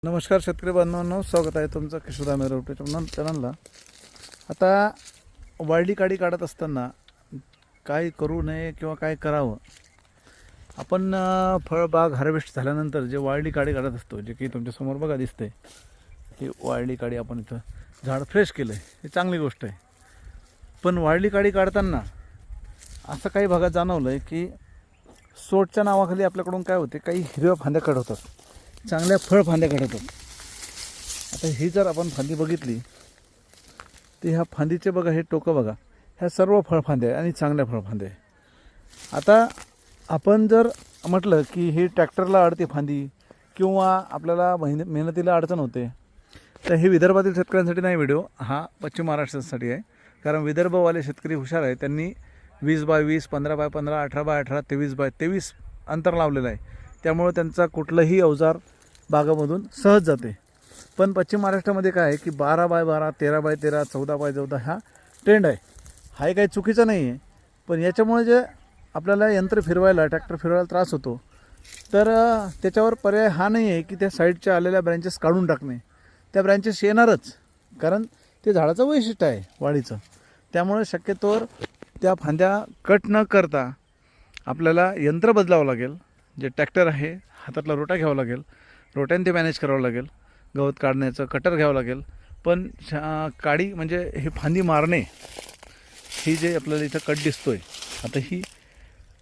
नमस्कार शेतकरी बांधवांनो, स्वागत आहे तुमचं किशोर मेरवटे चॅनलला। आता वाढली काडी काढत असताना काय करू नये किंवा काय करावं, आपण फळबाग हार्वेस्ट झाल्यानंतर जे वाढली काडी काढत असतो, जे की तुमच्या समोर बघा दिसते, की वाढली काडी आपण इथं झाड फ्रेश केलं आहे, ही चांगली गोष्ट आहे। पण वाढली काडी काढताना असं काही भागात जाणवलं आहे की सोडच्या नावाखाली आपल्याकडून काय होते, काही हिरव्या फांद्या काढतात, चांगल्या फळ फांद्या काढतात। आता ही जर आपण फांदी बघितली तर ह्या फांदीचे बघा, हे टोकं बघा, ह्या सर्व फळफांद्या आणि चांगल्या फळफांद्या आहे। आता आपण जर म्हटलं की ही ट्रॅक्टरला अडते फांदी किंवा आपल्याला मेहनतीला अडचण होते, तर हे विदर्भातील शेतकऱ्यांसाठी नाही व्हिडिओ, हा पश्चिम महाराष्ट्रासाठी आहे। कारण विदर्भवाले शेतकरी हुशार आहे, त्यांनी 20x20, 15x15, 18x18, 23x23 अंतर लावलेलं आहे, त्यामुळे त्यांचा कुठलंही अवजार बागामधून सहज जाते। पण पश्चिम महाराष्ट्रामध्ये काय आहे की 12x12, 13x13, 14x14 हा ट्रेंड आहे। हा काही चुकीचा नाही आहे, पण याच्यामुळे जे आपल्याला यंत्र फिरवायला, ट्रॅक्टर फिरवायला त्रास होतो, तर त्याच्यावर पर्याय हा नाही आहे की त्या साईडच्या आलेल्या ब्रँचेस काढून टाकणे। त्या ब्रँचेस येणारच, कारण ते झाडाचं वैशिष्ट्य आहे वाढीचं। त्यामुळे शक्यतोवर त्या फांद्या कट न करता आपल्याला यंत्र बदलावं लागेल, जे ट्रॅक्टर आहे, हातातला रोटा घ्यावा लागेल, रोट्याने ते मॅनेज करावं लागेल, गवत काढण्याचं कटर घ्यावं लागेल। पण काडी म्हणजे ही फांदी मारणे, ही जे आपल्याला इथं कट दिसतोय, आता ही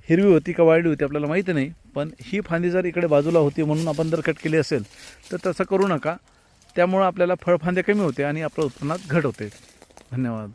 हिरवी होती का वाढली होती आपल्याला माहिती नाही, पण ही फांदी जर इकडे बाजूला होती म्हणून आपण जर कट केली असेल तर तसं करू नका। त्यामुळे आपल्याला फळफांद्या कमी होते आणि आपल्या उत्पन्नात घट होते। धन्यवाद।